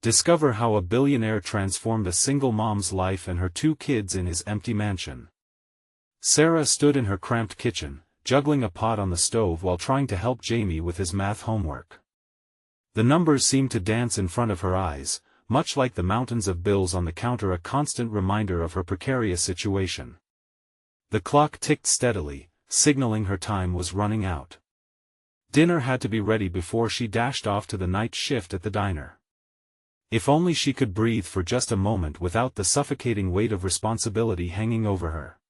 Discover how a billionaire transformed a single mom's life and her 2 kids in his empty mansion. Sarah stood in her cramped kitchen, juggling a pot on the stove while trying to help Jamie with his math homework. The numbers seemed to dance in front of her eyes, much like the mountains of bills on the counter, a constant reminder of her precarious situation. The clock ticked steadily, signaling her time was running out. Dinner had to be ready before she dashed off to the night shift at the diner. If only she could breathe for just a moment without the suffocating weight of responsibility hanging over her.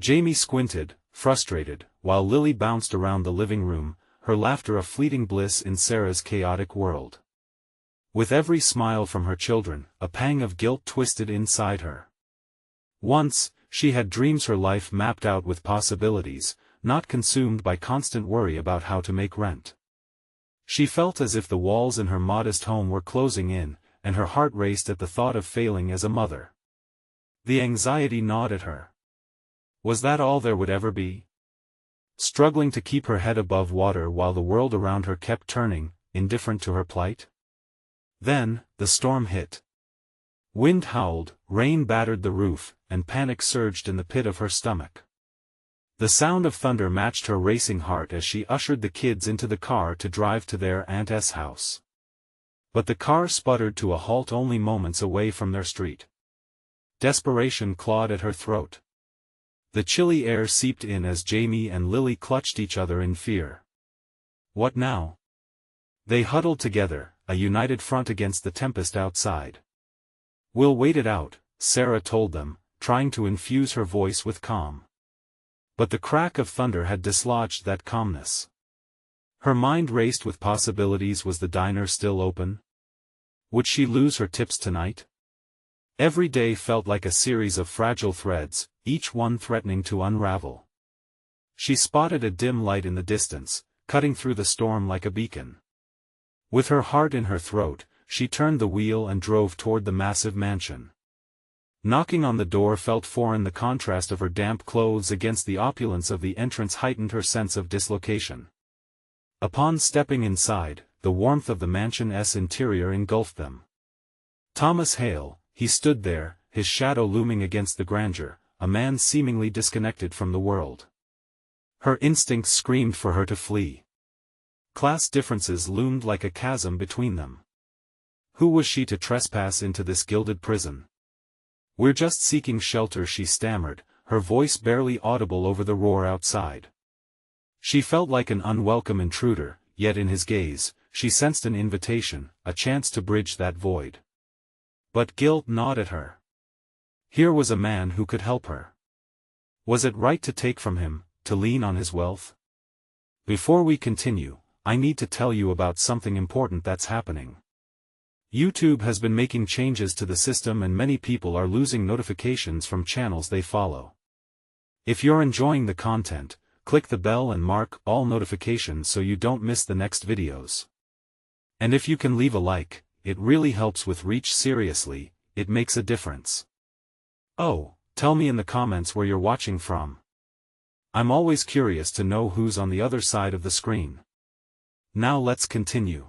Jamie squinted, frustrated, while Lily bounced around the living room, her laughter a fleeting bliss in Sarah's chaotic world. With every smile from her children, a pang of guilt twisted inside her. Once, she had dreams, her life mapped out with possibilities, not consumed by constant worry about how to make rent. She felt as if the walls in her modest home were closing in, and her heart raced at the thought of failing as a mother. The anxiety gnawed at her. Was that all there would ever be? Struggling to keep her head above water while the world around her kept turning, indifferent to her plight? Then, the storm hit. Wind howled, rain battered the roof, and panic surged in the pit of her stomach. The sound of thunder matched her racing heart as she ushered the kids into the car to drive to their aunt's house. But the car sputtered to a halt only moments away from their street. Desperation clawed at her throat. The chilly air seeped in as Jamie and Lily clutched each other in fear. What now? They huddled together, a united front against the tempest outside. We'll wait it out, Sarah told them, trying to infuse her voice with calm. But the crack of thunder had dislodged that calmness. Her mind raced with possibilities. Was the diner still open? Would she lose her tips tonight? Every day felt like a series of fragile threads, each one threatening to unravel. She spotted a dim light in the distance, cutting through the storm like a beacon. With her heart in her throat, she turned the wheel and drove toward the massive mansion. Knocking on the door felt foreign. The contrast of her damp clothes against the opulence of the entrance heightened her sense of dislocation. Upon stepping inside, the warmth of the mansion's interior engulfed them. Thomas Hale, he stood there, his shadow looming against the grandeur, a man seemingly disconnected from the world. Her instincts screamed for her to flee. Class differences loomed like a chasm between them. Who was she to trespass into this gilded prison? We're just seeking shelter, she stammered, her voice barely audible over the roar outside. She felt like an unwelcome intruder, yet in his gaze, she sensed an invitation, a chance to bridge that void. But guilt gnawed at her. Here was a man who could help her. Was it right to take from him, to lean on his wealth? Before we continue, I need to tell you about something important that's happening. YouTube has been making changes to the system and many people are losing notifications from channels they follow. If you're enjoying the content, click the bell and mark all notifications so you don't miss the next videos. And if you can leave a like, it really helps with reach. Seriously, it makes a difference. Oh, tell me in the comments where you're watching from. I'm always curious to know who's on the other side of the screen. Now let's continue.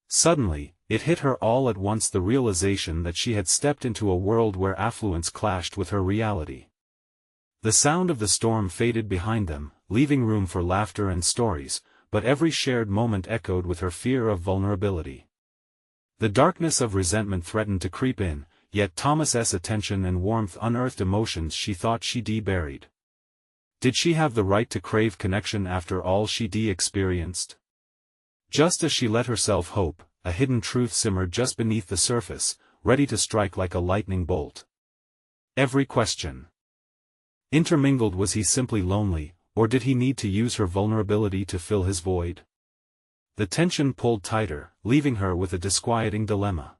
Suddenly, it hit her all at once, the realization that she had stepped into a world where affluence clashed with her reality. The sound of the storm faded behind them, leaving room for laughter and stories, but every shared moment echoed with her fear of vulnerability. The darkness of resentment threatened to creep in, yet Thomas's attention and warmth unearthed emotions she thought she'd buried. Did she have the right to crave connection after all she'd experienced? Just as she let herself hope, a hidden truth simmered just beneath the surface, ready to strike like a lightning bolt. Every question intermingled. Was he simply lonely, or did he need to use her vulnerability to fill his void? The tension pulled tighter, leaving her with a disquieting dilemma.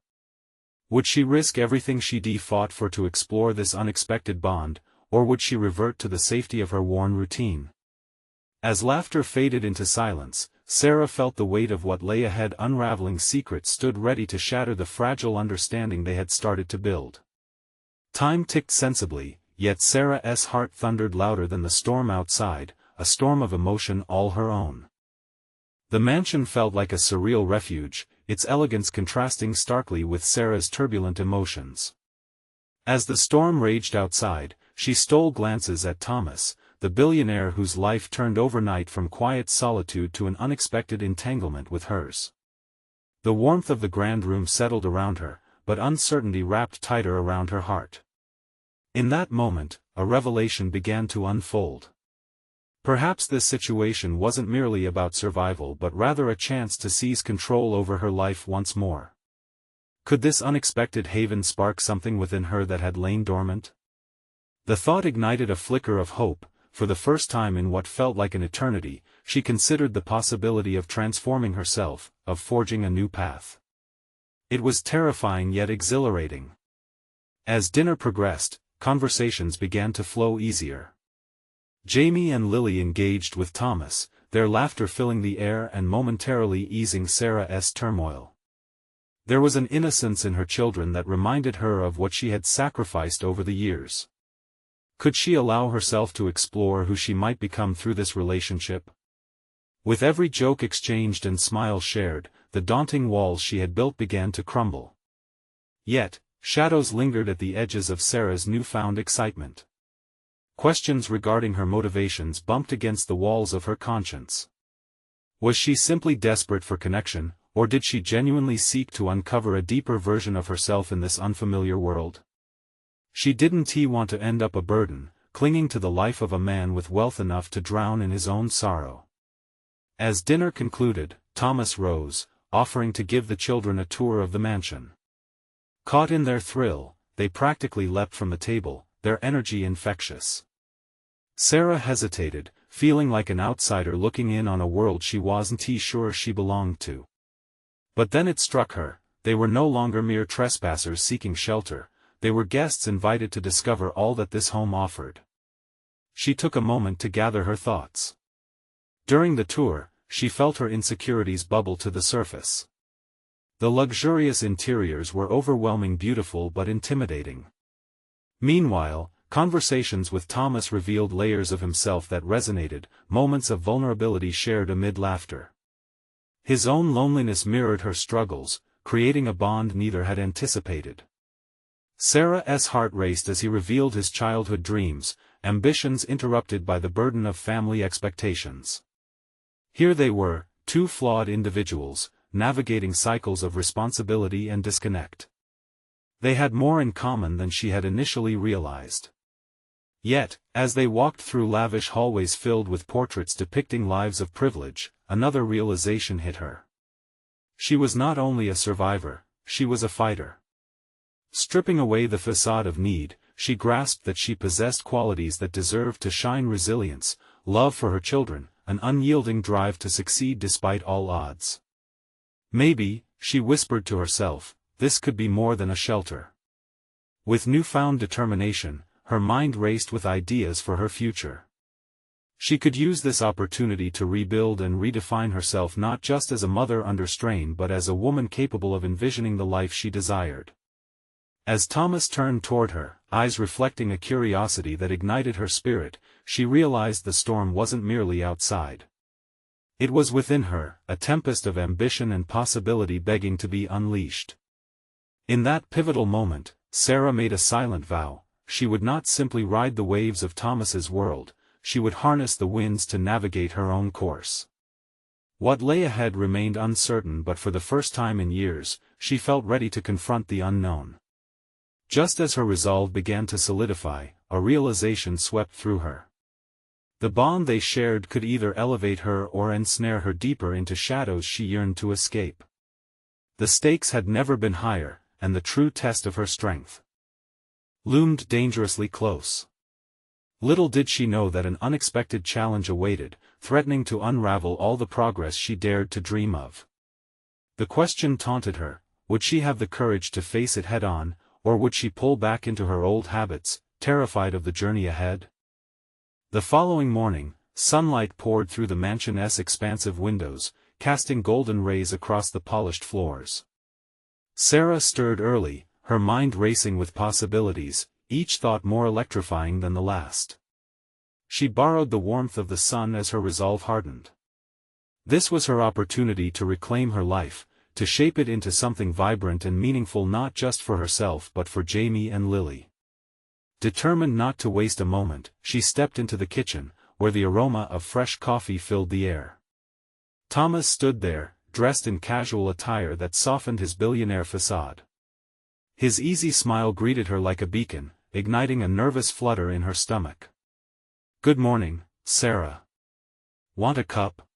Would she risk everything she'd fought for to explore this unexpected bond, or would she revert to the safety of her worn routine? As laughter faded into silence, Sarah felt the weight of what lay ahead. Unraveling secrets stood ready to shatter the fragile understanding they had started to build. Time ticked sensibly, yet Sarah's heart thundered louder than the storm outside, a storm of emotion all her own. The mansion felt like a surreal refuge, its elegance contrasting starkly with Sarah's turbulent emotions. As the storm raged outside, she stole glances at Thomas, the billionaire whose life turned overnight from quiet solitude to an unexpected entanglement with hers. The warmth of the grand room settled around her, but uncertainty wrapped tighter around her heart. In that moment, a revelation began to unfold. Perhaps this situation wasn't merely about survival but rather a chance to seize control over her life once more. Could this unexpected haven spark something within her that had lain dormant? The thought ignited a flicker of hope. For the first time in what felt like an eternity, she considered the possibility of transforming herself, of forging a new path. It was terrifying yet exhilarating. As dinner progressed, conversations began to flow easier. Jamie and Lily engaged with Thomas, their laughter filling the air and momentarily easing Sarah's turmoil. There was an innocence in her children that reminded her of what she had sacrificed over the years. Could she allow herself to explore who she might become through this relationship? With every joke exchanged and smile shared, the daunting walls she had built began to crumble. Yet, shadows lingered at the edges of Sarah's newfound excitement. Questions regarding her motivations bumped against the walls of her conscience. Was she simply desperate for connection, or did she genuinely seek to uncover a deeper version of herself in this unfamiliar world? She didn't want to end up a burden, clinging to the life of a man with wealth enough to drown in his own sorrow. As dinner concluded, Thomas rose, offering to give the children a tour of the mansion. Caught in their thrill, they practically leapt from the table, their energy infectious. Sarah hesitated, feeling like an outsider looking in on a world she wasn't sure she belonged to. But then it struck her, they were no longer mere trespassers seeking shelter. They were guests invited to discover all that this home offered. She took a moment to gather her thoughts. During the tour, she felt her insecurities bubble to the surface. The luxurious interiors were overwhelmingly beautiful but intimidating. Meanwhile, conversations with Thomas revealed layers of himself that resonated, moments of vulnerability shared amid laughter. His own loneliness mirrored her struggles, creating a bond neither had anticipated. Sarah's heart raced as he revealed his childhood dreams, ambitions interrupted by the burden of family expectations. Here they were, two flawed individuals, navigating cycles of responsibility and disconnect. They had more in common than she had initially realized. Yet, as they walked through lavish hallways filled with portraits depicting lives of privilege, another realization hit her. She was not only a survivor, she was a fighter. Stripping away the facade of need, she grasped that she possessed qualities that deserved to shine: resilience, love for her children, an unyielding drive to succeed despite all odds. Maybe, she whispered to herself, this could be more than a shelter. With newfound determination, her mind raced with ideas for her future. She could use this opportunity to rebuild and redefine herself not just as a mother under strain but as a woman capable of envisioning the life she desired. As Thomas turned toward her, eyes reflecting a curiosity that ignited her spirit, she realized the storm wasn't merely outside. It was within her, a tempest of ambition and possibility begging to be unleashed. In that pivotal moment, Sarah made a silent vow: she would not simply ride the waves of Thomas's world, she would harness the winds to navigate her own course. What lay ahead remained uncertain, but for the first time in years, she felt ready to confront the unknown. Just as her resolve began to solidify, a realization swept through her. The bond they shared could either elevate her or ensnare her deeper into shadows she yearned to escape. The stakes had never been higher, and the true test of her strength loomed dangerously close. Little did she know that an unexpected challenge awaited, threatening to unravel all the progress she dared to dream of. The question taunted her: would she have the courage to face it head-on, or would she pull back into her old habits, terrified of the journey ahead? The following morning, sunlight poured through the mansion's expansive windows, casting golden rays across the polished floors. Sarah stirred early, her mind racing with possibilities, each thought more electrifying than the last. She borrowed the warmth of the sun as her resolve hardened. This was her opportunity to reclaim her life, to shape it into something vibrant and meaningful not just for herself but for Jamie and Lily. Determined not to waste a moment, she stepped into the kitchen, where the aroma of fresh coffee filled the air. Thomas stood there, dressed in casual attire that softened his billionaire facade. His easy smile greeted her like a beacon, igniting a nervous flutter in her stomach. "Good morning, Sarah. Want a cup?"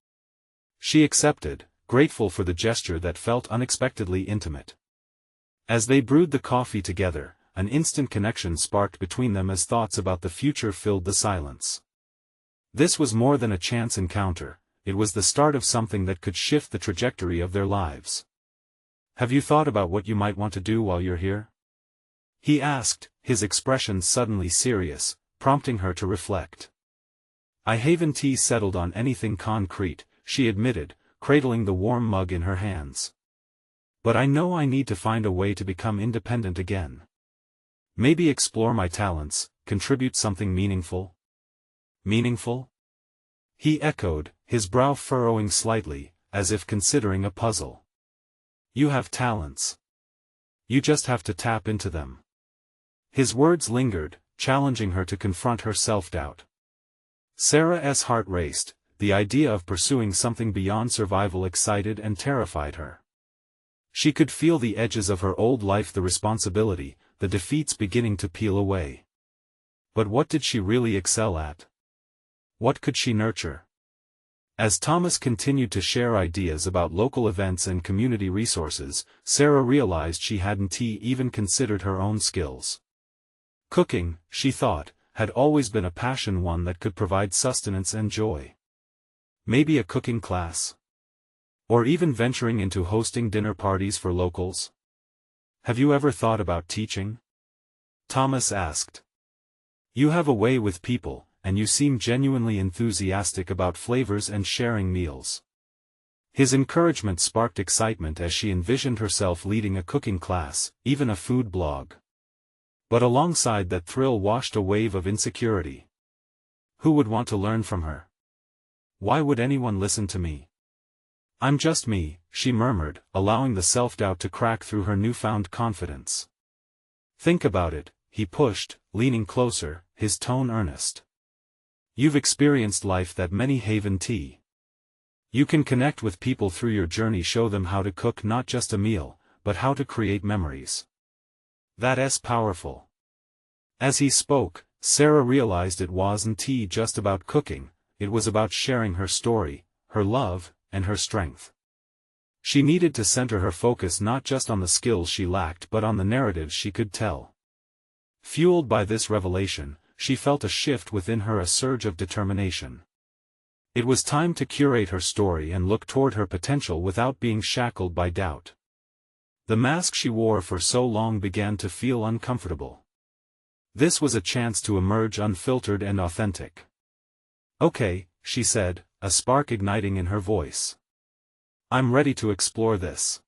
She accepted, grateful for the gesture that felt unexpectedly intimate. As they brewed the coffee together, an instant connection sparked between them as thoughts about the future filled the silence. This was more than a chance encounter, it was the start of something that could shift the trajectory of their lives. "Have you thought about what you might want to do while you're here?" he asked, his expression suddenly serious, prompting her to reflect. "I haven't settled on anything concrete," she admitted, cradling the warm mug in her hands. "But I know I need to find a way to become independent again. Maybe explore my talents, contribute something meaningful." "Meaningful?" he echoed, his brow furrowing slightly, as if considering a puzzle. "You have talents. You just have to tap into them." His words lingered, challenging her to confront her self-doubt. Sarah's heart raced, the idea of pursuing something beyond survival excited and terrified her. She could feel the edges of her old life, the responsibility, the defeats beginning to peel away. But what did she really excel at? What could she nurture? As Thomas continued to share ideas about local events and community resources, Sarah realized she hadn't even considered her own skills. Cooking, she thought, had always been a passion, one that could provide sustenance and joy. Maybe a cooking class? Or even venturing into hosting dinner parties for locals? "Have you ever thought about teaching?" Thomas asked. "You have a way with people, and you seem genuinely enthusiastic about flavors and sharing meals." His encouragement sparked excitement as she envisioned herself leading a cooking class, even a food blog. But alongside that thrill washed a wave of insecurity. Who would want to learn from her? "Why would anyone listen to me? I'm just me," she murmured, allowing the self-doubt to crack through her newfound confidence. "Think about it," he pushed, leaning closer, his tone earnest. "You've experienced life that many haven't. You can connect with people through your journey, show them how to cook not just a meal, but how to create memories. That's powerful." As he spoke, Sarah realized it wasn't just about cooking, it was about sharing her story, her love, and her strength. She needed to center her focus not just on the skills she lacked but on the narratives she could tell. Fueled by this revelation, she felt a shift within her, a surge of determination. It was time to curate her story and look toward her potential without being shackled by doubt. The mask she wore for so long began to feel uncomfortable. This was a chance to emerge unfiltered and authentic. "Okay," she said, a spark igniting in her voice. "I'm ready to explore this."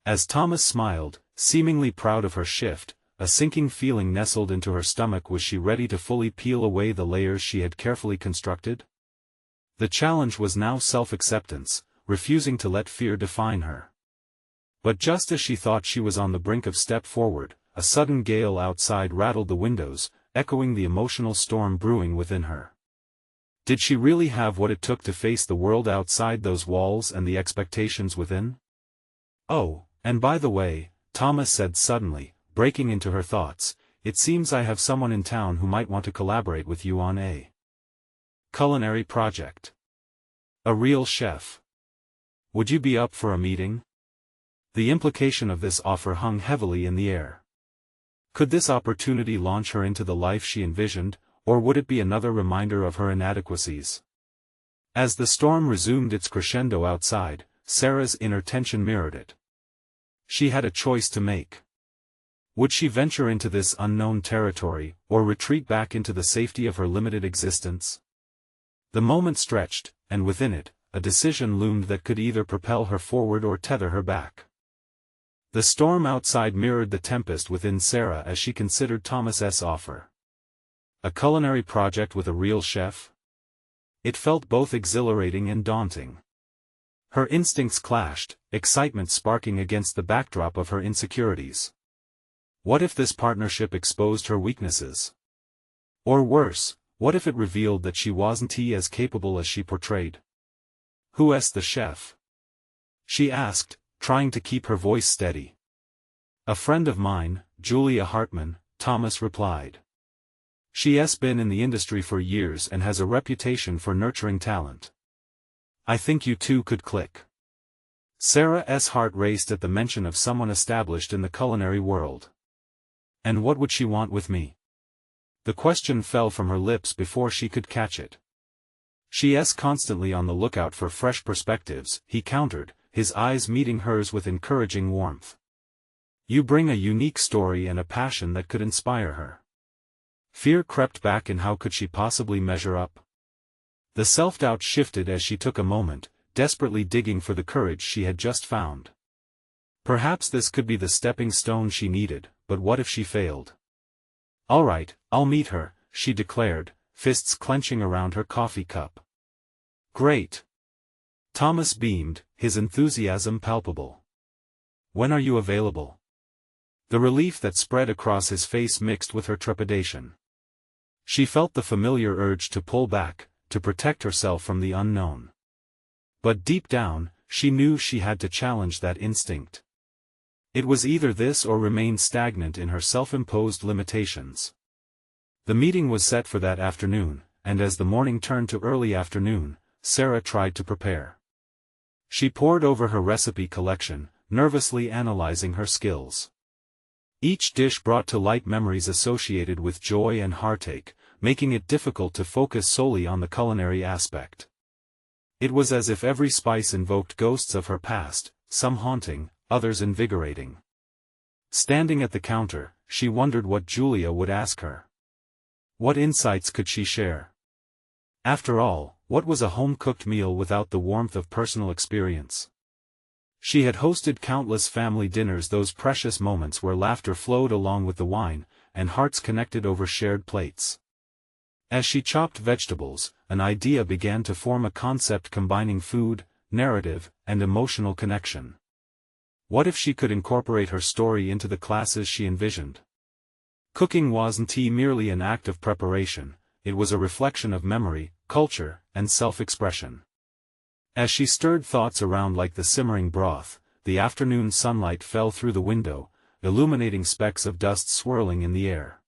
As Thomas smiled, seemingly proud of her shift, a sinking feeling nestled into her stomach. Was she ready to fully peel away the layers she had carefully constructed? The challenge was now self-acceptance, refusing to let fear define her. But just as she thought she was on the brink of step forward, a sudden gale outside rattled the windows, echoing the emotional storm brewing within her. Did she really have what it took to face the world outside those walls and the expectations within? "Oh, and by the way," Thomas said suddenly, breaking into her thoughts, "it seems I have someone in town who might want to collaborate with you on a culinary project. A real chef. Would you be up for a meeting?" The implication of this offer hung heavily in the air. Could this opportunity launch her into the life she envisioned, or would it be another reminder of her inadequacies? As the storm resumed its crescendo outside, Sarah's inner tension mirrored it. She had a choice to make. Would she venture into this unknown territory, or retreat back into the safety of her limited existence? The moment stretched, and within it, a decision loomed that could either propel her forward or tether her back. The storm outside mirrored the tempest within Sarah as she considered Thomas's offer. A culinary project with a real chef? It felt both exhilarating and daunting. Her instincts clashed, excitement sparking against the backdrop of her insecurities. What if this partnership exposed her weaknesses? Or worse, what if it revealed that she wasn't as capable as she portrayed? Who's the chef? She asked, trying to keep her voice steady. A friend of mine, Julia Hartman, Thomas replied. She's been in the industry for years and has a reputation for nurturing talent. I think you two could click. Sarah's heart raced at the mention of someone established in the culinary world. And what would she want with me? The question fell from her lips before she could catch it. She's constantly on the lookout for fresh perspectives, he countered, his eyes meeting hers with encouraging warmth. You bring a unique story and a passion that could inspire her. Fear crept back, and how could she possibly measure up? The self-doubt shifted as she took a moment, desperately digging for the courage she had just found. Perhaps this could be the stepping stone she needed, but what if she failed? All right, I'll meet her, she declared, fists clenching around her coffee cup. Great. Thomas beamed, his enthusiasm palpable. When are you available? The relief that spread across his face mixed with her trepidation. She felt the familiar urge to pull back, to protect herself from the unknown. But deep down, she knew she had to challenge that instinct. It was either this or remain stagnant in her self-imposed limitations. The meeting was set for that afternoon, and as the morning turned to early afternoon, Sarah tried to prepare. She pored over her recipe collection, nervously analyzing her skills. Each dish brought to light memories associated with joy and heartache, making it difficult to focus solely on the culinary aspect. It was as if every spice invoked ghosts of her past, some haunting, others invigorating. Standing at the counter, she wondered what Julia would ask her. What insights could she share? After all, what was a home-cooked meal without the warmth of personal experience? She had hosted countless family dinners, those precious moments where laughter flowed along with the wine, and hearts connected over shared plates. As she chopped vegetables, an idea began to form, a concept combining food, narrative, and emotional connection. What if she could incorporate her story into the classes she envisioned? Cooking wasn't merely an act of preparation, it was a reflection of memory, culture, and self-expression. As she stirred thoughts around like the simmering broth, the afternoon sunlight fell through the window, illuminating specks of dust swirling in the air.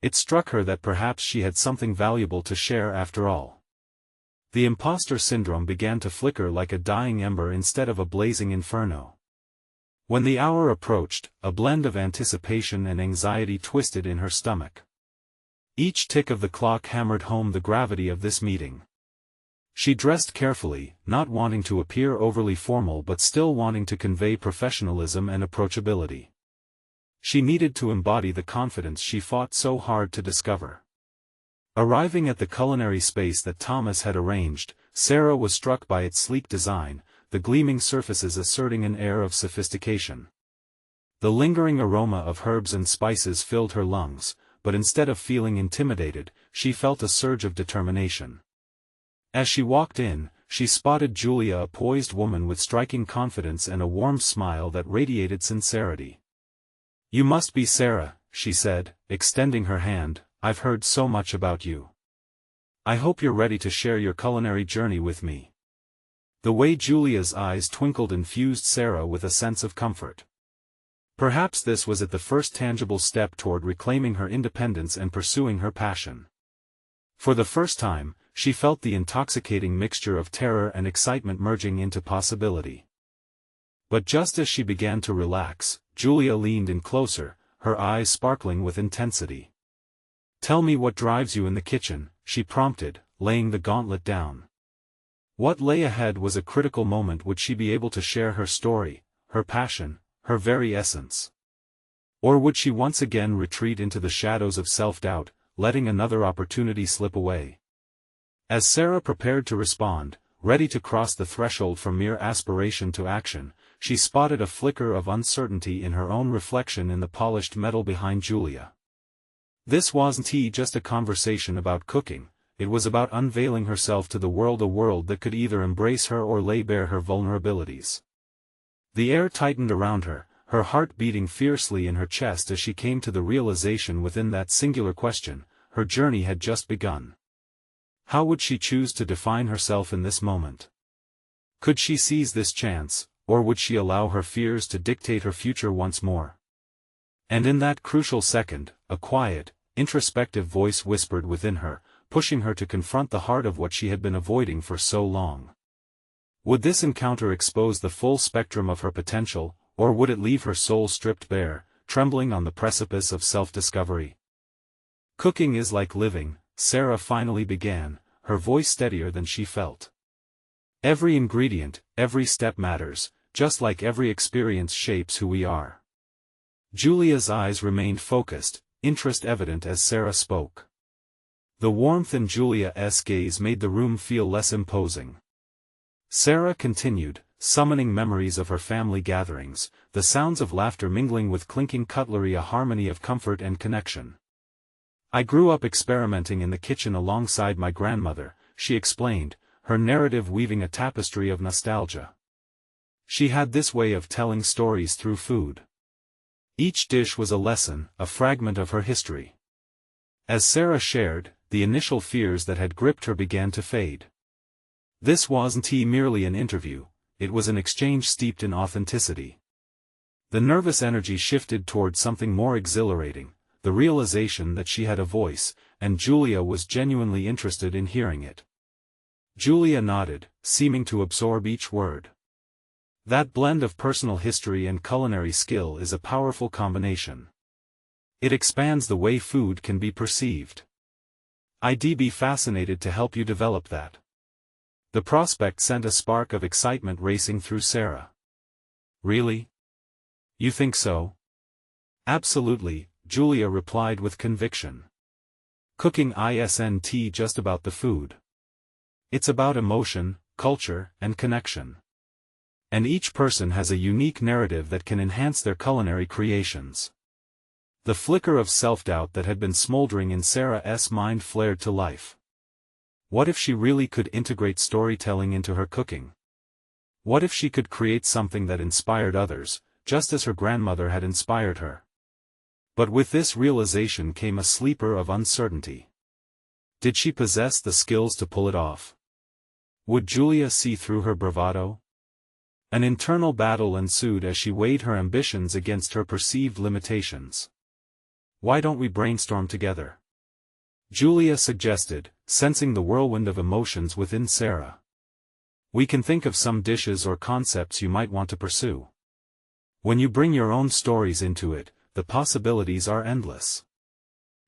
It struck her that perhaps she had something valuable to share after all. The imposter syndrome began to flicker like a dying ember instead of a blazing inferno. When the hour approached, a blend of anticipation and anxiety twisted in her stomach. Each tick of the clock hammered home the gravity of this meeting. She dressed carefully, not wanting to appear overly formal but still wanting to convey professionalism and approachability. She needed to embody the confidence she fought so hard to discover. Arriving at the culinary space that Thomas had arranged, Sarah was struck by its sleek design, the gleaming surfaces asserting an air of sophistication. The lingering aroma of herbs and spices filled her lungs, but instead of feeling intimidated, she felt a surge of determination. As she walked in, she spotted Julia, a poised woman with striking confidence and a warm smile that radiated sincerity. "You must be Sarah," she said, extending her hand. "I've heard so much about you. I hope you're ready to share your culinary journey with me." The way Julia's eyes twinkled infused Sarah with a sense of comfort. Perhaps this was the first tangible step toward reclaiming her independence and pursuing her passion. For the first time, she felt the intoxicating mixture of terror and excitement merging into possibility. But just as she began to relax, Julia leaned in closer, her eyes sparkling with intensity. "Tell me what drives you in the kitchen," she prompted, laying the gauntlet down. What lay ahead was a critical moment. Would she be able to share her story, her passion, her very essence? Or would she once again retreat into the shadows of self-doubt, letting another opportunity slip away? As Sarah prepared to respond, ready to cross the threshold from mere aspiration to action, she spotted a flicker of uncertainty in her own reflection in the polished metal behind Julia. This wasn't just a conversation about cooking, it was about unveiling herself to the world, a world that could either embrace her or lay bare her vulnerabilities. The air tightened around her, her heart beating fiercely in her chest as she came to the realization within that singular question: her journey had just begun. How would she choose to define herself in this moment? Could she seize this chance, or would she allow her fears to dictate her future once more? And in that crucial second, a quiet, introspective voice whispered within her, pushing her to confront the heart of what she had been avoiding for so long. Would this encounter expose the full spectrum of her potential, or would it leave her soul stripped bare, trembling on the precipice of self-discovery? Cooking is like living, Sarah finally began, her voice steadier than she felt. Every ingredient, every step matters, just like every experience shapes who we are. Julia's eyes remained focused, interest evident as Sarah spoke. The warmth in Julia's gaze made the room feel less imposing. Sarah continued, summoning memories of her family gatherings, the sounds of laughter mingling with clinking cutlery, a harmony of comfort and connection. I grew up experimenting in the kitchen alongside my grandmother, she explained, her narrative weaving a tapestry of nostalgia. She had this way of telling stories through food. Each dish was a lesson, a fragment of her history. As Sarah shared, the initial fears that had gripped her began to fade. This wasn't merely an interview, it was an exchange steeped in authenticity. The nervous energy shifted toward something more exhilarating, the realization that she had a voice, and Julia was genuinely interested in hearing it. Julia nodded, seeming to absorb each word. That blend of personal history and culinary skill is a powerful combination. It expands the way food can be perceived. I'd be fascinated to help you develop that. The prospect sent a spark of excitement racing through Sarah. Really? You think so? Absolutely, Julia replied with conviction. Cooking isn't just about the food. It's about emotion, culture, and connection. And each person has a unique narrative that can enhance their culinary creations. The flicker of self-doubt that had been smoldering in Sarah's mind flared to life. What if she really could integrate storytelling into her cooking? What if she could create something that inspired others, just as her grandmother had inspired her? But with this realization came a sleeper of uncertainty. Did she possess the skills to pull it off? Would Julia see through her bravado? An internal battle ensued as she weighed her ambitions against her perceived limitations. Why don't we brainstorm together? Julia suggested, sensing the whirlwind of emotions within Sarah. We can think of some dishes or concepts you might want to pursue. When you bring your own stories into it, the possibilities are endless.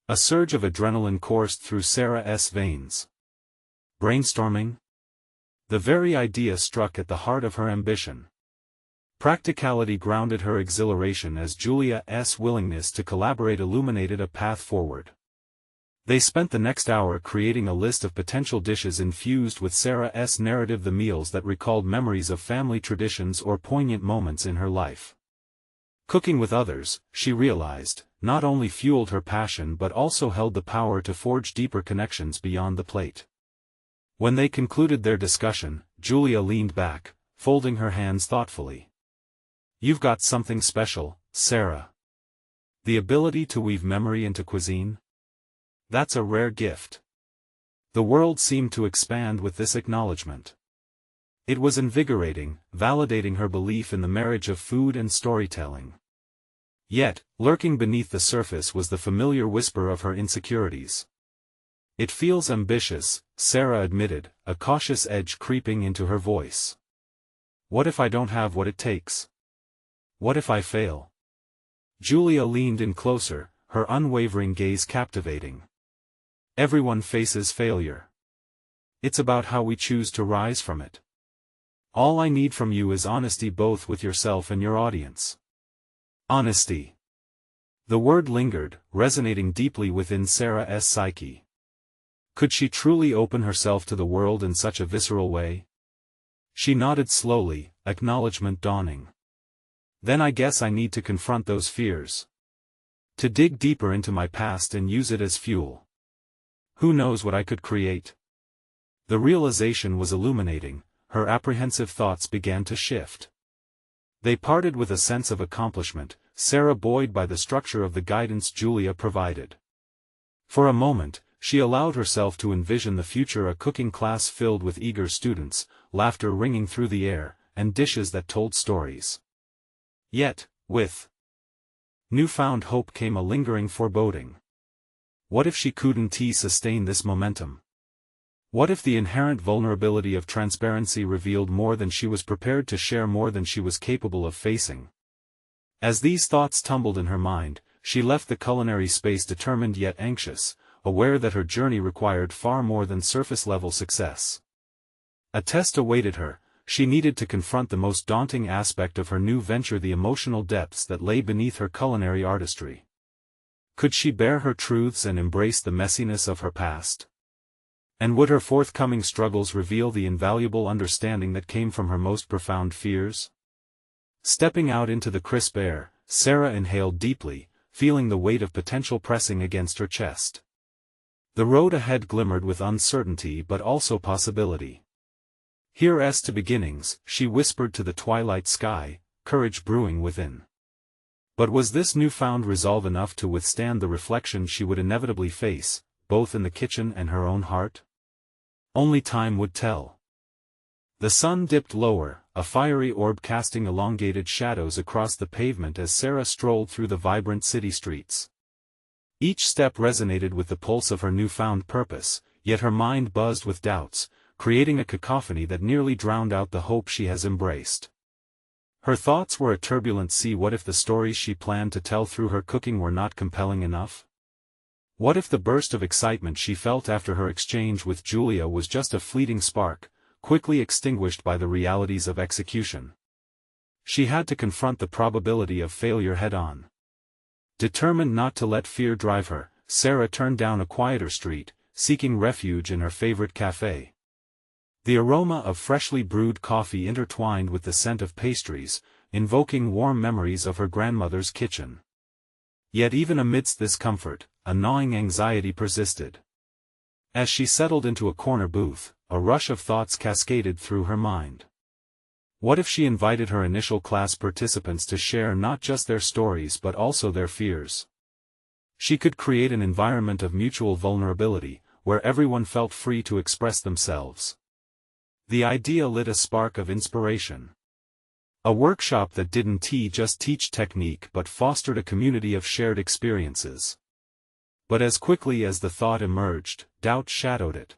A surge of adrenaline coursed through Sarah's veins. Brainstorming? The very idea struck at the heart of her ambition. Practicality grounded her exhilaration as Julia's willingness to collaborate illuminated a path forward. They spent the next hour creating a list of potential dishes infused with Sarah's narrative, the meals that recalled memories of family traditions or poignant moments in her life. Cooking with others, she realized, not only fueled her passion but also held the power to forge deeper connections beyond the plate. When they concluded their discussion, Julia leaned back, folding her hands thoughtfully. You've got something special, Sarah. The ability to weave memory into cuisine? That's a rare gift. The world seemed to expand with this acknowledgement. It was invigorating, validating her belief in the marriage of food and storytelling. Yet, lurking beneath the surface was the familiar whisper of her insecurities. It feels ambitious, Sarah admitted, a cautious edge creeping into her voice. What if I don't have what it takes? What if I fail? Julia leaned in closer, her unwavering gaze captivating. Everyone faces failure. It's about how we choose to rise from it. All I need from you is honesty, both with yourself and your audience. Honesty. The word lingered, resonating deeply within Sarah's psyche. Could she truly open herself to the world in such a visceral way? She nodded slowly, acknowledgement dawning. Then I guess I need to confront those fears. To dig deeper into my past and use it as fuel. Who knows what I could create? The realization was illuminating. Her apprehensive thoughts began to shift. They parted with a sense of accomplishment, Sarah buoyed by the structure of the guidance Julia provided. For a moment, she allowed herself to envision the future, a cooking class filled with eager students, laughter ringing through the air, and dishes that told stories. Yet, with newfound hope came a lingering foreboding. What if she couldn't sustain this momentum? What if the inherent vulnerability of transparency revealed more than she was prepared to share, more than she was capable of facing? As these thoughts tumbled in her mind, she left the culinary space determined yet anxious, aware that her journey required far more than surface-level success. A test awaited her. She needed to confront the most daunting aspect of her new venture, the emotional depths that lay beneath her culinary artistry. Could she bear her truths and embrace the messiness of her past? And would her forthcoming struggles reveal the invaluable understanding that came from her most profound fears? Stepping out into the crisp air, Sarah inhaled deeply, feeling the weight of potential pressing against her chest. The road ahead glimmered with uncertainty but also possibility. Here's to beginnings, she whispered to the twilight sky, courage brewing within. But was this newfound resolve enough to withstand the reflection she would inevitably face, both in the kitchen and her own heart? Only time would tell. The sun dipped lower, a fiery orb casting elongated shadows across the pavement as Sarah strolled through the vibrant city streets. Each step resonated with the pulse of her newfound purpose, yet her mind buzzed with doubts, creating a cacophony that nearly drowned out the hope she has embraced. Her thoughts were a turbulent sea. What if the stories she planned to tell through her cooking were not compelling enough? What if the burst of excitement she felt after her exchange with Julia was just a fleeting spark, quickly extinguished by the realities of execution? She had to confront the probability of failure head-on. Determined not to let fear drive her, Sarah turned down a quieter street, seeking refuge in her favorite café. The aroma of freshly brewed coffee intertwined with the scent of pastries, invoking warm memories of her grandmother's kitchen. Yet even amidst this comfort, a gnawing anxiety persisted. As she settled into a corner booth, a rush of thoughts cascaded through her mind. What if she invited her initial class participants to share not just their stories but also their fears? She could create an environment of mutual vulnerability, where everyone felt free to express themselves. The idea lit a spark of inspiration. A workshop that didn't just teach technique but fostered a community of shared experiences. But as quickly as the thought emerged, doubt shadowed it.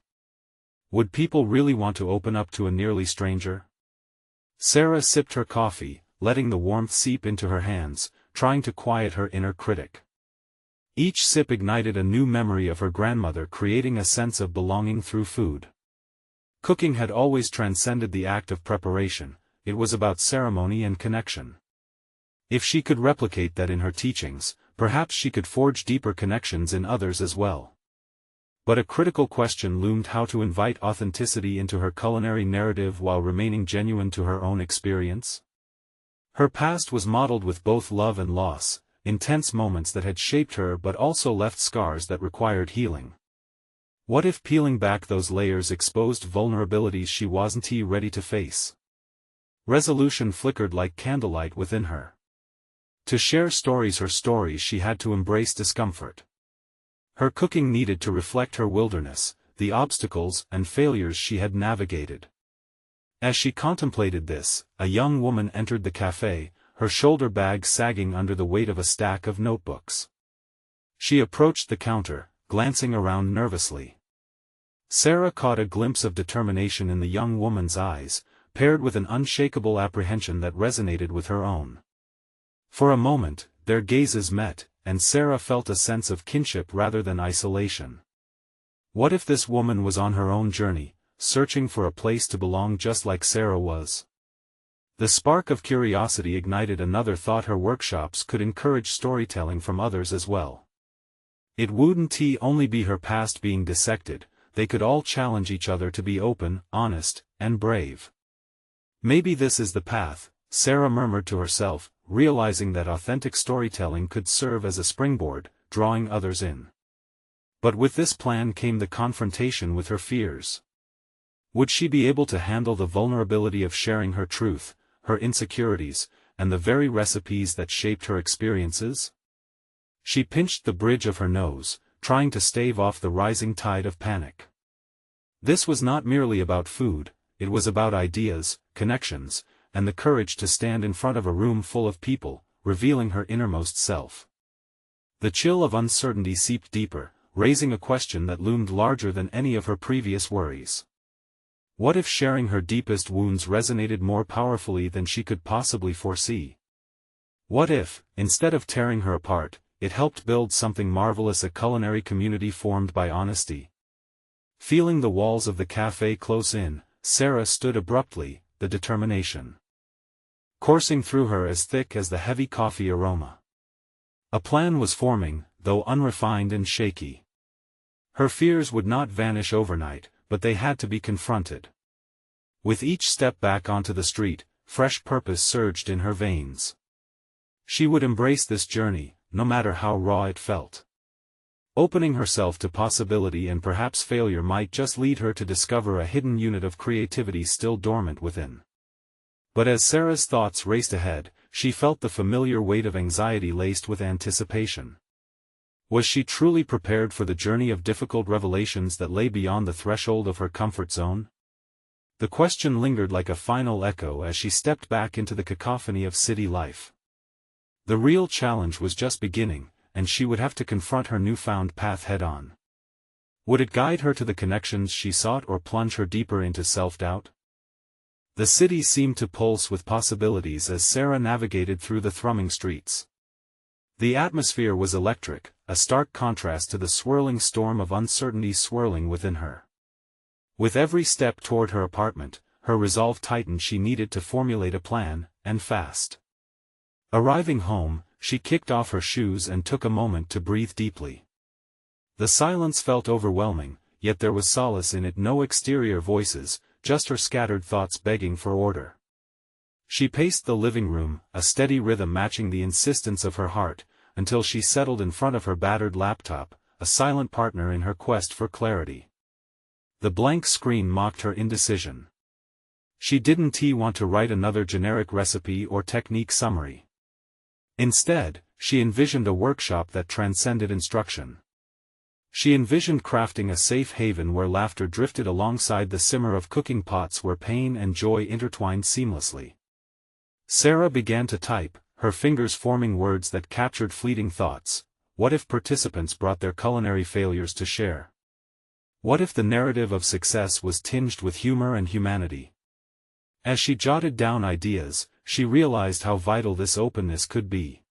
Would people really want to open up to a nearly stranger? Sarah sipped her coffee, letting the warmth seep into her hands, trying to quiet her inner critic. Each sip ignited a new memory of her grandmother, creating a sense of belonging through food. Cooking had always transcended the act of preparation, it was about ceremony and connection. If she could replicate that in her teachings, perhaps she could forge deeper connections in others as well. But a critical question loomed: how to invite authenticity into her culinary narrative while remaining genuine to her own experience? Her past was modeled with both love and loss, intense moments that had shaped her but also left scars that required healing. What if peeling back those layers exposed vulnerabilities she wasn't ready to face? Resolution flickered like candlelight within her. To share her stories, she had to embrace discomfort. Her cooking needed to reflect her wilderness, the obstacles and failures she had navigated. As she contemplated this, a young woman entered the café, her shoulder bag sagging under the weight of a stack of notebooks. She approached the counter, glancing around nervously. Sarah caught a glimpse of determination in the young woman's eyes, paired with an unshakable apprehension that resonated with her own. For a moment, their gazes met, and Sarah felt a sense of kinship rather than isolation. What if this woman was on her own journey, searching for a place to belong just like Sarah was? The spark of curiosity ignited another thought: her workshops could encourage storytelling from others as well. It wouldn't only be her past being dissected, they could all challenge each other to be open, honest, and brave. Maybe this is the path, Sarah murmured to herself, realizing that authentic storytelling could serve as a springboard, drawing others in. But with this plan came the confrontation with her fears. Would she be able to handle the vulnerability of sharing her truth, her insecurities, and the very recipes that shaped her experiences? She pinched the bridge of her nose, trying to stave off the rising tide of panic. This was not merely about food, it was about ideas, connections, and the courage to stand in front of a room full of people, revealing her innermost self. The chill of uncertainty seeped deeper, raising a question that loomed larger than any of her previous worries. What if sharing her deepest wounds resonated more powerfully than she could possibly foresee? What if, instead of tearing her apart, it helped build something marvelous, a culinary community formed by honesty? Feeling the walls of the cafe close in, Sarah stood abruptly, the determination coursing through her as thick as the heavy coffee aroma. A plan was forming, though unrefined and shaky. Her fears would not vanish overnight, but they had to be confronted. With each step back onto the street, fresh purpose surged in her veins. She would embrace this journey, no matter how raw it felt. Opening herself to possibility and perhaps failure might just lead her to discover a hidden unit of creativity still dormant within. But as Sarah's thoughts raced ahead, she felt the familiar weight of anxiety laced with anticipation. Was she truly prepared for the journey of difficult revelations that lay beyond the threshold of her comfort zone? The question lingered like a final echo as she stepped back into the cacophony of city life. The real challenge was just beginning, and she would have to confront her newfound path head-on. Would it guide her to the connections she sought or plunge her deeper into self-doubt? The city seemed to pulse with possibilities as Sarah navigated through the thrumming streets. The atmosphere was electric, a stark contrast to the swirling storm of uncertainty swirling within her. With every step toward her apartment, her resolve tightened. She needed to formulate a plan, and fast. Arriving home, she kicked off her shoes and took a moment to breathe deeply. The silence felt overwhelming, yet there was solace in it. No exterior voices, just her scattered thoughts begging for order. She paced the living room, a steady rhythm matching the insistence of her heart, until she settled in front of her battered laptop, a silent partner in her quest for clarity. The blank screen mocked her indecision. She didn't want to write another generic recipe or technique summary. Instead, she envisioned a workshop that transcended instruction. She envisioned crafting a safe haven where laughter drifted alongside the simmer of cooking pots, where pain and joy intertwined seamlessly. Sarah began to type, her fingers forming words that captured fleeting thoughts. What if participants brought their culinary failures to share? What if the narrative of success was tinged with humor and humanity? As she jotted down ideas, she realized how vital this openness could be.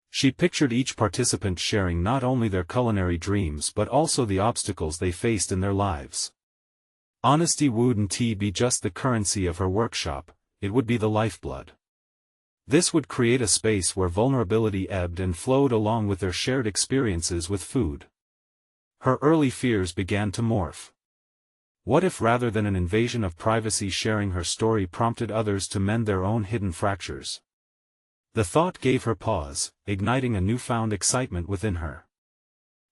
She pictured each participant sharing not only their culinary dreams but also the obstacles they faced in their lives. Honesty wouldn't be just the currency of her workshop, it would be the lifeblood. This would create a space where vulnerability ebbed and flowed along with their shared experiences with food. Her early fears began to morph. What if, rather than an invasion of privacy, sharing her story prompted others to mend their own hidden fractures? The thought gave her pause, igniting a newfound excitement within her.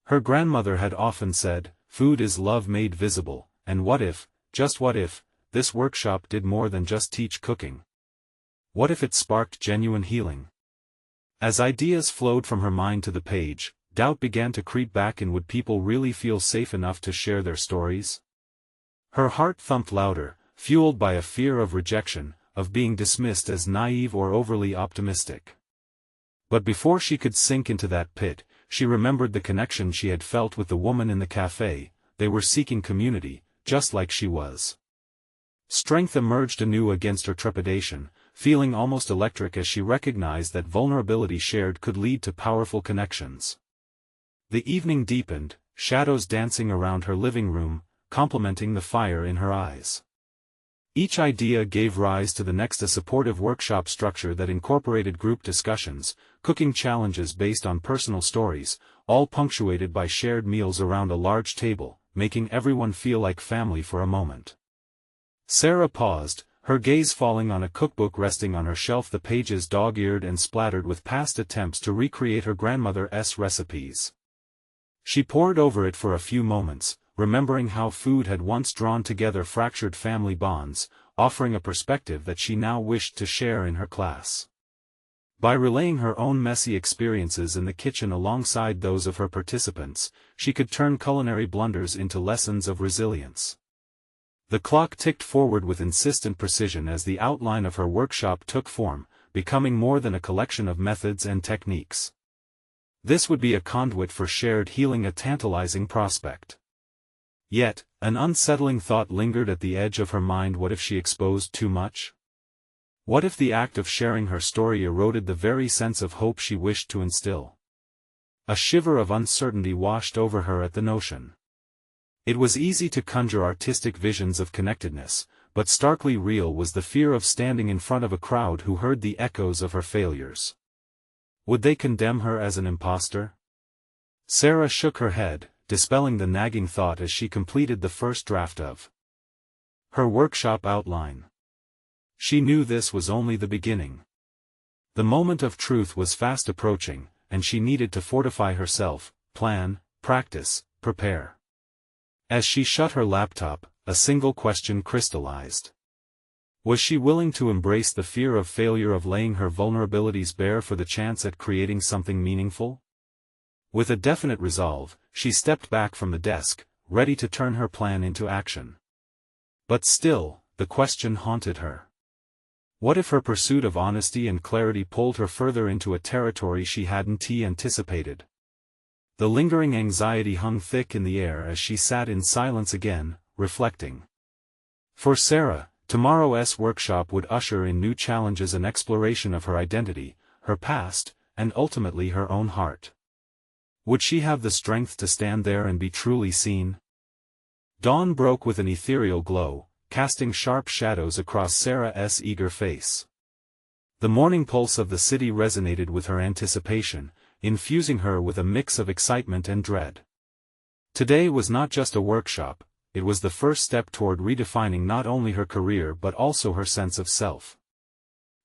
Her grandmother had often said, "Food is love made visible," and what if, just what if, this workshop did more than just teach cooking? What if it sparked genuine healing? As ideas flowed from her mind to the page, doubt began to creep back in. Would people really feel safe enough to share their stories? Her heart thumped louder, fueled by a fear of rejection, of being dismissed as naive or overly optimistic. But before she could sink into that pit, she remembered the connection she had felt with the woman in the cafe. They were seeking community, just like she was. Strength emerged anew against her trepidation, feeling almost electric as she recognized that vulnerability shared could lead to powerful connections. The evening deepened, shadows dancing around her living room, complementing the fire in her eyes. Each idea gave rise to the next, a supportive workshop structure that incorporated group discussions, cooking challenges based on personal stories, all punctuated by shared meals around a large table, making everyone feel like family for a moment. Sarah paused, her gaze falling on a cookbook resting on her shelf, the pages dog-eared and splattered with past attempts to recreate her grandmother's recipes. She pored over it for a few moments, remembering how food had once drawn together fractured family bonds, offering a perspective that she now wished to share in her class. By relaying her own messy experiences in the kitchen alongside those of her participants, she could turn culinary blunders into lessons of resilience. The clock ticked forward with insistent precision as the outline of her workshop took form, becoming more than a collection of methods and techniques. This would be a conduit for shared healing, a tantalizing prospect. Yet, an unsettling thought lingered at the edge of her mind. What if she exposed too much? What if the act of sharing her story eroded the very sense of hope she wished to instill? A shiver of uncertainty washed over her at the notion. It was easy to conjure artistic visions of connectedness, but starkly real was the fear of standing in front of a crowd who heard the echoes of her failures. Would they condemn her as an imposter? Sarah shook her head, dispelling the nagging thought as she completed the first draft of her workshop outline. She knew this was only the beginning. The moment of truth was fast approaching, and she needed to fortify herself, plan, practice, prepare. As she shut her laptop, a single question crystallized. Was she willing to embrace the fear of failure, of laying her vulnerabilities bare for the chance at creating something meaningful? With a definite resolve, she stepped back from the desk, ready to turn her plan into action. But still, the question haunted her. What if her pursuit of honesty and clarity pulled her further into a territory she hadn't anticipated? The lingering anxiety hung thick in the air as she sat in silence again, reflecting. For Sarah, tomorrow's workshop would usher in new challenges, an exploration of her identity, her past, and ultimately her own heart. Would she have the strength to stand there and be truly seen? Dawn broke with an ethereal glow, casting sharp shadows across Sarah's eager face. The morning pulse of the city resonated with her anticipation, infusing her with a mix of excitement and dread. Today was not just a workshop, it was the first step toward redefining not only her career but also her sense of self.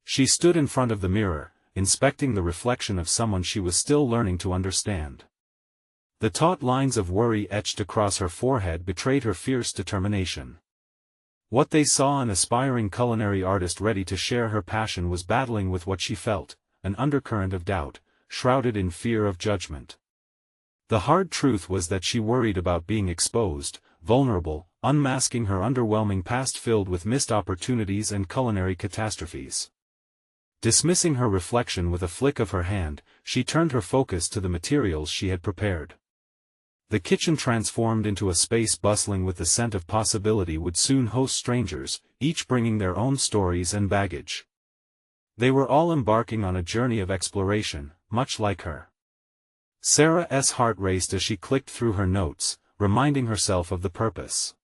She stood in front of the mirror, inspecting the reflection of someone she was still learning to understand. The taut lines of worry etched across her forehead betrayed her fierce determination. What they saw, an aspiring culinary artist ready to share her passion, was battling with what she felt, an undercurrent of doubt, shrouded in fear of judgment. The hard truth was that she worried about being exposed, vulnerable, unmasking her underwhelming past filled with missed opportunities and culinary catastrophes. Dismissing her reflection with a flick of her hand, she turned her focus to the materials she had prepared. The kitchen, transformed into a space bustling with the scent of possibility, would soon host strangers, each bringing their own stories and baggage. They were all embarking on a journey of exploration, much like her. Sarah's heart raced as she clicked through her notes, reminding herself of the purpose.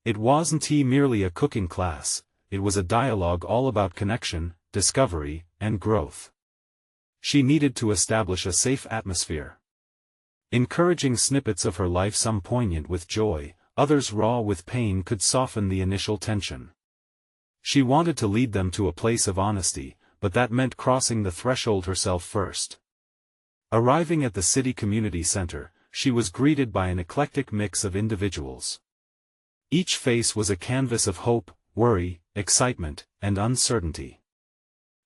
It wasn't merely a cooking class, it was a dialogue all about connection, discovery, and growth. She needed to establish a safe atmosphere. Encouraging snippets of her life, some poignant with joy, others raw with pain, could soften the initial tension. She wanted to lead them to a place of honesty, but that meant crossing the threshold herself first. Arriving at the city community center, she was greeted by an eclectic mix of individuals. Each face was a canvas of hope, worry, excitement, and uncertainty.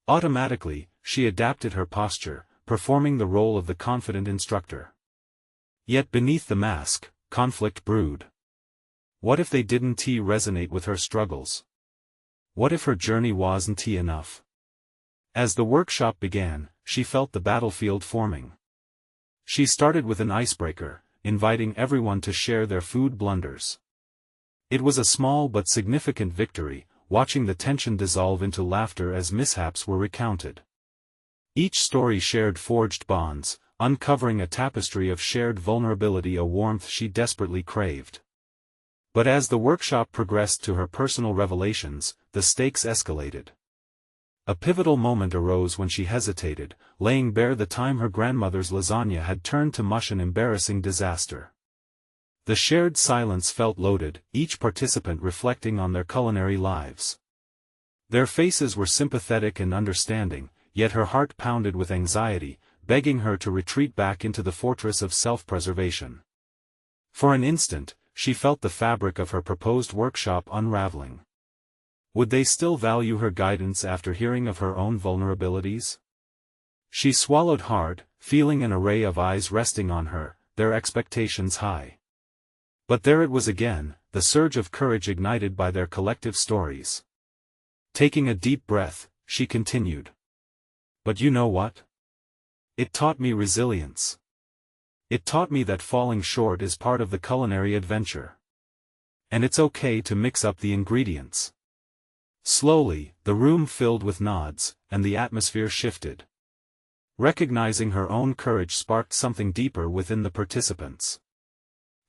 Automatically, she adapted her posture, performing the role of the confident instructor. Yet beneath the mask, conflict brewed. What if they didn't resonate with her struggles? What if her journey wasn't enough? As the workshop began, she felt the battlefield forming. She started with an icebreaker, inviting everyone to share their food blunders. It was a small but significant victory, watching the tension dissolve into laughter as mishaps were recounted. Each story shared forged bonds, uncovering a tapestry of shared vulnerability, a warmth she desperately craved. But as the workshop progressed to her personal revelations, the stakes escalated. A pivotal moment arose when she hesitated, laying bare the time her grandmother's lasagna had turned to mush, an embarrassing disaster. The shared silence felt loaded, each participant reflecting on their culinary lives. Their faces were sympathetic and understanding, yet her heart pounded with anxiety, begging her to retreat back into the fortress of self-preservation. For an instant, she felt the fabric of her proposed workshop unraveling. Would they still value her guidance after hearing of her own vulnerabilities? She swallowed hard, feeling an array of eyes resting on her, their expectations high. But there it was again, the surge of courage ignited by their collective stories. Taking a deep breath, she continued. But you know what? It taught me resilience. It taught me that falling short is part of the culinary adventure. And it's okay to mix up the ingredients. Slowly, the room filled with nods, and the atmosphere shifted. Recognizing her own courage sparked something deeper within the participants.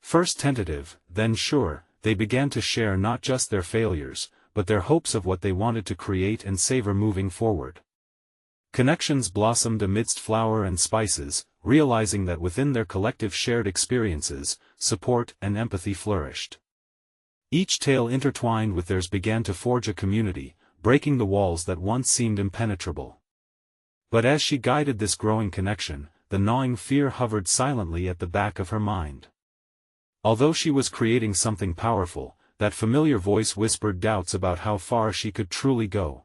First tentative, then sure, they began to share not just their failures, but their hopes of what they wanted to create and savor moving forward. Connections blossomed amidst flour and spices, realizing that within their collective shared experiences, support and empathy flourished. Each tale intertwined with theirs began to forge a community, breaking the walls that once seemed impenetrable. But as she guided this growing connection, the gnawing fear hovered silently at the back of her mind. Although she was creating something powerful, that familiar voice whispered doubts about how far she could truly go.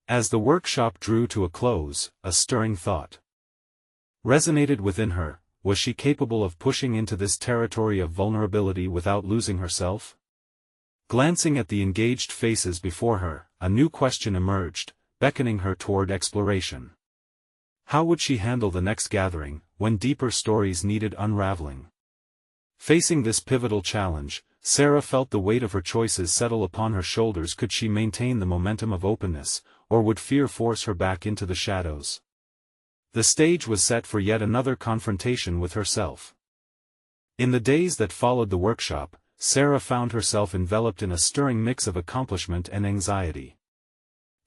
As the workshop drew to a close, a stirring thought resonated within her: was she capable of pushing into this territory of vulnerability without losing herself? Glancing at the engaged faces before her, a new question emerged, beckoning her toward exploration. How would she handle the next gathering, when deeper stories needed unraveling? Facing this pivotal challenge, Sarah felt the weight of her choices settle upon her shoulders. Could she maintain the momentum of openness, or would fear force her back into the shadows? The stage was set for yet another confrontation with herself. In the days that followed the workshop, Sarah found herself enveloped in a stirring mix of accomplishment and anxiety.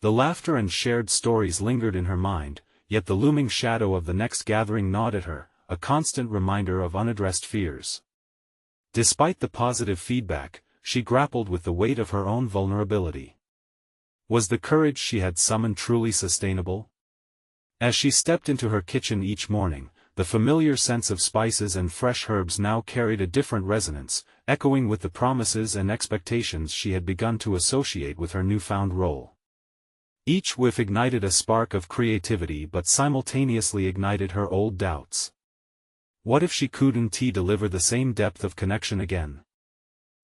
The laughter and shared stories lingered in her mind, yet the looming shadow of the next gathering gnawed at her, a constant reminder of unaddressed fears. Despite the positive feedback, she grappled with the weight of her own vulnerability. Was the courage she had summoned truly sustainable? As she stepped into her kitchen each morning, the familiar sense of spices and fresh herbs now carried a different resonance, echoing with the promises and expectations she had begun to associate with her newfound role. Each whiff ignited a spark of creativity but simultaneously ignited her old doubts. What if she couldn't deliver the same depth of connection again?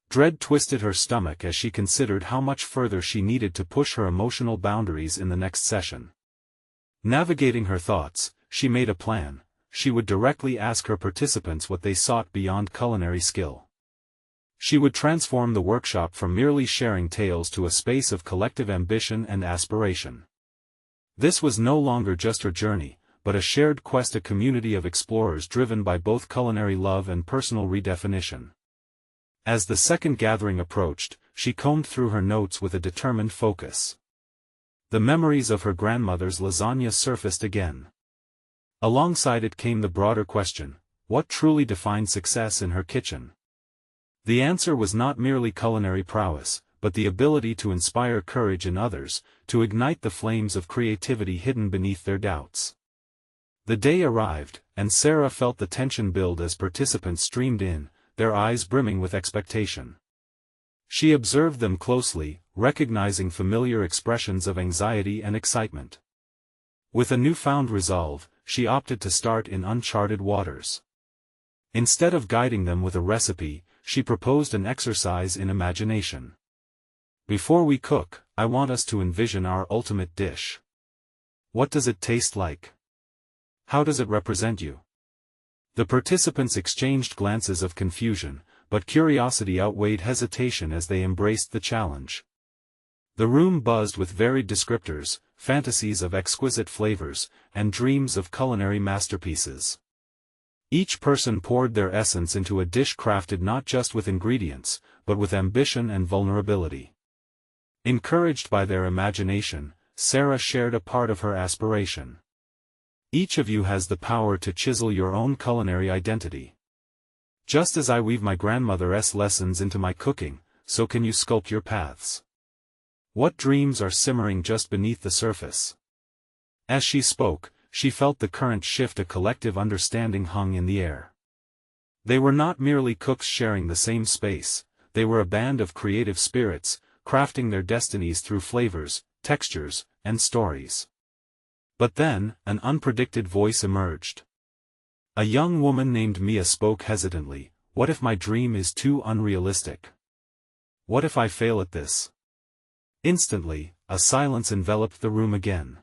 Dread twisted her stomach as she considered how much further she needed to push her emotional boundaries in the next session. Navigating her thoughts, she made a plan. She would directly ask her participants what they sought beyond culinary skill. She would transform the workshop from merely sharing tales to a space of collective ambition and aspiration. This was no longer just her journey, but a shared quest, a community of explorers driven by both culinary love and personal redefinition. As the second gathering approached, she combed through her notes with a determined focus. The memories of her grandmother's lasagna surfaced again. Alongside it came the broader question: what truly defined success in her kitchen? The answer was not merely culinary prowess, but the ability to inspire courage in others, to ignite the flames of creativity hidden beneath their doubts. The day arrived, and Sarah felt the tension build as participants streamed in, their eyes brimming with expectation. She observed them closely, recognizing familiar expressions of anxiety and excitement. With a newfound resolve, she opted to start in uncharted waters. Instead of guiding them with a recipe, she proposed an exercise in imagination. Before we cook, I want us to envision our ultimate dish. What does it taste like? How does it represent you? The participants exchanged glances of confusion, but curiosity outweighed hesitation as they embraced the challenge. The room buzzed with varied descriptors, fantasies of exquisite flavors, and dreams of culinary masterpieces. Each person poured their essence into a dish crafted not just with ingredients, but with ambition and vulnerability. Encouraged by their imagination, Sarah shared a part of her aspiration. Each of you has the power to chisel your own culinary identity. Just as I weave my grandmother's lessons into my cooking, so can you sculpt your paths. What dreams are simmering just beneath the surface? As she spoke, she felt the current shift. A collective understanding hung in the air. They were not merely cooks sharing the same space, they were a band of creative spirits, crafting their destinies through flavors, textures, and stories. But then, an unpredicted voice emerged. A young woman named Mia spoke hesitantly. What if my dream is too unrealistic? What if I fail at this? Instantly, a silence enveloped the room again.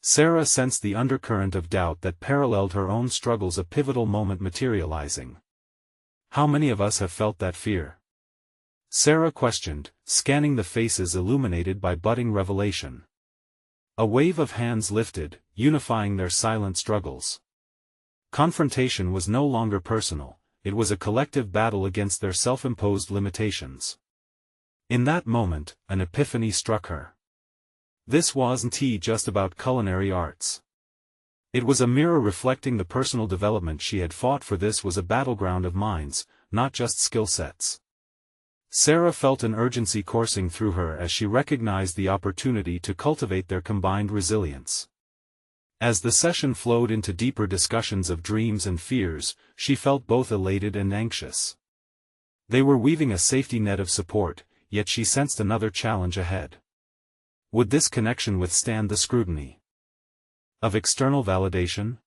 Sarah sensed the undercurrent of doubt that paralleled her own struggles, a pivotal moment materializing. How many of us have felt that fear? Sarah questioned, scanning the faces illuminated by budding revelation. A wave of hands lifted, unifying their silent struggles. Confrontation was no longer personal, it was a collective battle against their self-imposed limitations. In that moment, an epiphany struck her. This wasn't just about culinary arts. It was a mirror reflecting the personal development she had fought for. This was a battleground of minds, not just skill sets. Sarah felt an urgency coursing through her as she recognized the opportunity to cultivate their combined resilience. As the session flowed into deeper discussions of dreams and fears, she felt both elated and anxious. They were weaving a safety net of support, yet she sensed another challenge ahead. Would this connection withstand the scrutiny of external validation?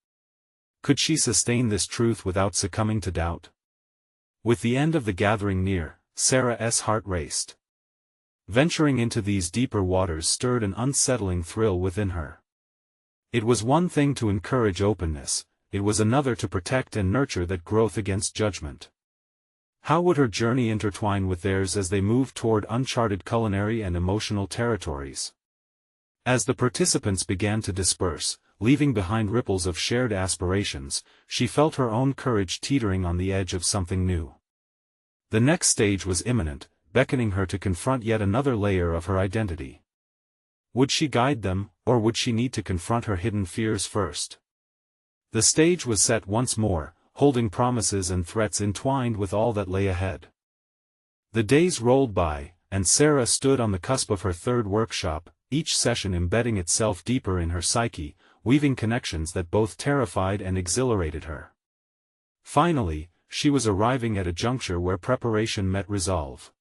Could she sustain this truth without succumbing to doubt? With the end of the gathering near, Sarah's heart raced. Venturing into these deeper waters stirred an unsettling thrill within her. It was one thing to encourage openness, it was another to protect and nurture that growth against judgment. How would her journey intertwine with theirs as they moved toward uncharted culinary and emotional territories? As the participants began to disperse, leaving behind ripples of shared aspirations, she felt her own courage teetering on the edge of something new. The next stage was imminent, beckoning her to confront yet another layer of her identity. Would she guide them, or would she need to confront her hidden fears first? The stage was set once more, holding promises and threats entwined with all that lay ahead. The days rolled by, and Sarah stood on the cusp of her third workshop, each session embedding itself deeper in her psyche, weaving connections that both terrified and exhilarated her. Finally, she was arriving at a juncture where preparation met resolve.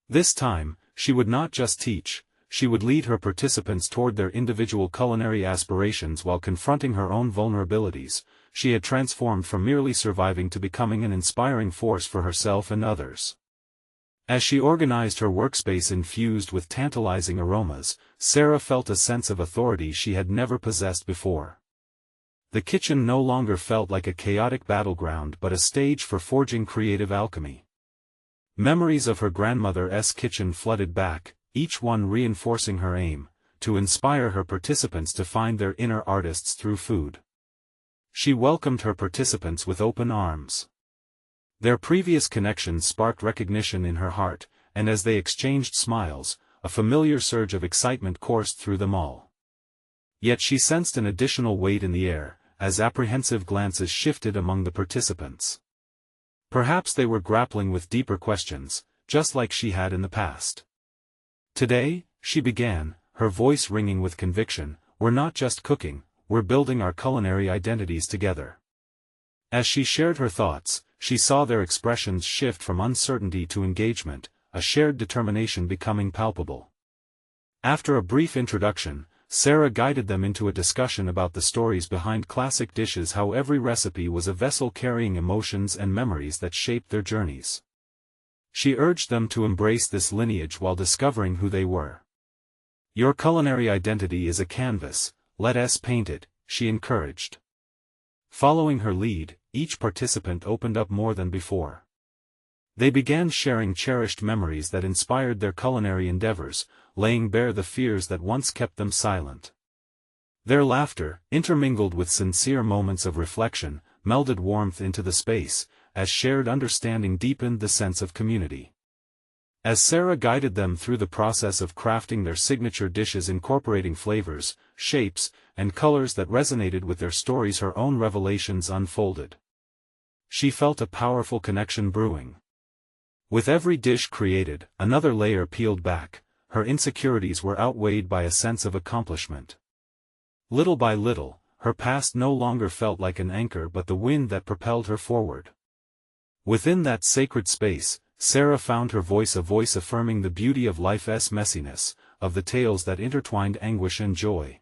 This time, she would not just teach, she would lead her participants toward their individual culinary aspirations while confronting her own vulnerabilities. She had transformed from merely surviving to becoming an inspiring force for herself and others. As she organized her workspace infused with tantalizing aromas, Sarah felt a sense of authority she had never possessed before. The kitchen no longer felt like a chaotic battleground but a stage for forging creative alchemy. Memories of her grandmother's kitchen flooded back, each one reinforcing her aim, to inspire her participants to find their inner artists through food. She welcomed her participants with open arms. Their previous connections sparked recognition in her heart, and as they exchanged smiles, a familiar surge of excitement coursed through them all. Yet she sensed an additional weight in the air, as apprehensive glances shifted among the participants. Perhaps they were grappling with deeper questions, just like she had in the past. Today, she began, her voice ringing with conviction, we're not just cooking, we're building our culinary identities together. As she shared her thoughts, she saw their expressions shift from uncertainty to engagement, a shared determination becoming palpable. After a brief introduction, Sarah guided them into a discussion about the stories behind classic dishes, how every recipe was a vessel carrying emotions and memories that shaped their journeys. She urged them to embrace this lineage while discovering who they were. Your culinary identity is a canvas, let us paint it, she encouraged. Following her lead, each participant opened up more than before. They began sharing cherished memories that inspired their culinary endeavors, laying bare the fears that once kept them silent. Their laughter, intermingled with sincere moments of reflection, melded warmth into the space, as shared understanding deepened the sense of community. As Sarah guided them through the process of crafting their signature dishes incorporating flavors, shapes, and colors that resonated with their stories, her own revelations unfolded. She felt a powerful connection brewing. With every dish created, another layer peeled back, her insecurities were outweighed by a sense of accomplishment. Little by little, her past no longer felt like an anchor but the wind that propelled her forward. Within that sacred space, Sarah found her voice, a voice affirming the beauty of life's messiness, of the tales that intertwined anguish and joy.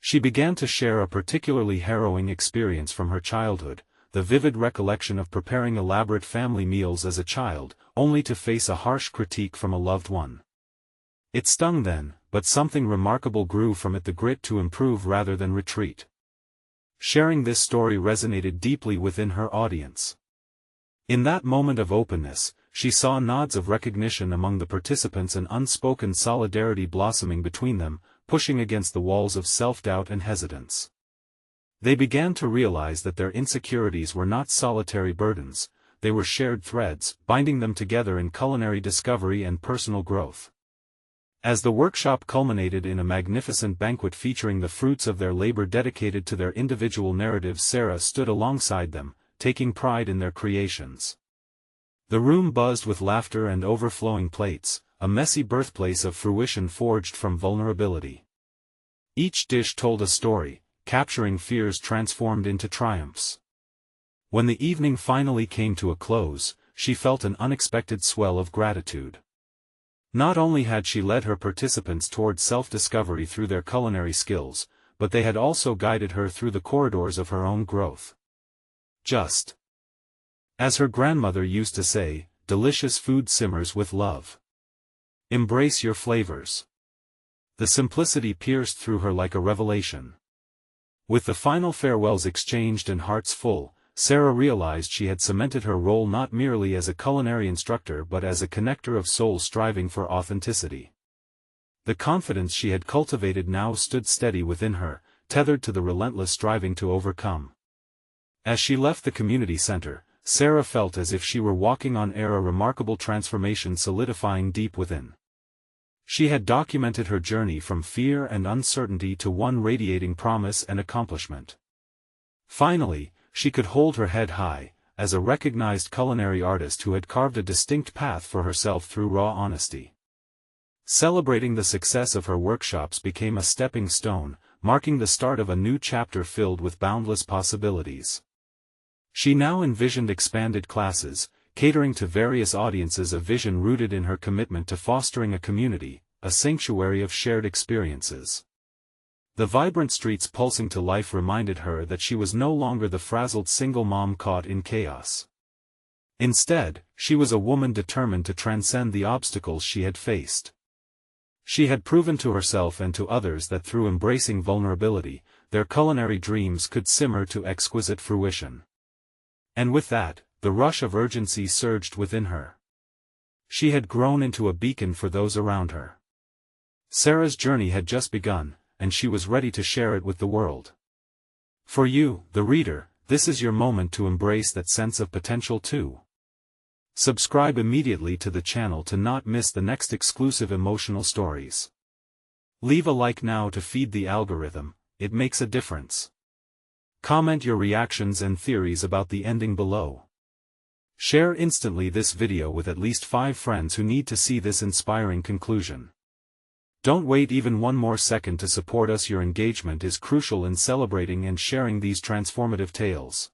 She began to share a particularly harrowing experience from her childhood, the vivid recollection of preparing elaborate family meals as a child, only to face a harsh critique from a loved one. It stung then, but something remarkable grew from it, the grit to improve rather than retreat. Sharing this story resonated deeply within her audience. In that moment of openness, she saw nods of recognition among the participants and unspoken solidarity blossoming between them, pushing against the walls of self-doubt and hesitance. They began to realize that their insecurities were not solitary burdens, they were shared threads, binding them together in culinary discovery and personal growth. As the workshop culminated in a magnificent banquet featuring the fruits of their labor dedicated to their individual narratives, Sarah stood alongside them, taking pride in their creations. The room buzzed with laughter and overflowing plates, a messy birthplace of fruition forged from vulnerability. Each dish told a story, capturing fears transformed into triumphs. When the evening finally came to a close, she felt an unexpected swell of gratitude. Not only had she led her participants toward self-discovery through their culinary skills, but they had also guided her through the corridors of her own growth. Just as her grandmother used to say, delicious food simmers with love. Embrace your flavors. The simplicity pierced through her like a revelation. With the final farewells exchanged and hearts full, Sarah realized she had cemented her role not merely as a culinary instructor but as a connector of souls striving for authenticity. The confidence she had cultivated now stood steady within her, tethered to the relentless striving to overcome. As she left the community center, Sarah felt as if she were walking on air, a remarkable transformation solidifying deep within. She had documented her journey from fear and uncertainty to one radiating promise and accomplishment. Finally, she could hold her head high, as a recognized culinary artist who had carved a distinct path for herself through raw honesty. Celebrating the success of her workshops became a stepping stone, marking the start of a new chapter filled with boundless possibilities. She now envisioned expanded classes, catering to various audiences, a vision rooted in her commitment to fostering a community, a sanctuary of shared experiences. The vibrant streets pulsing to life reminded her that she was no longer the frazzled single mom caught in chaos. Instead, she was a woman determined to transcend the obstacles she had faced. She had proven to herself and to others that through embracing vulnerability, their culinary dreams could simmer to exquisite fruition. And with that, the rush of urgency surged within her. She had grown into a beacon for those around her. Sarah's journey had just begun, and she was ready to share it with the world. For you, the reader, this is your moment to embrace that sense of potential too. Subscribe immediately to the channel to not miss the next exclusive emotional stories. Leave a like now to feed the algorithm, it makes a difference. Comment your reactions and theories about the ending below. Share instantly this video with at least 5 friends who need to see this inspiring conclusion. Don't wait even one more second to support us. Your engagement is crucial in celebrating and sharing these transformative tales.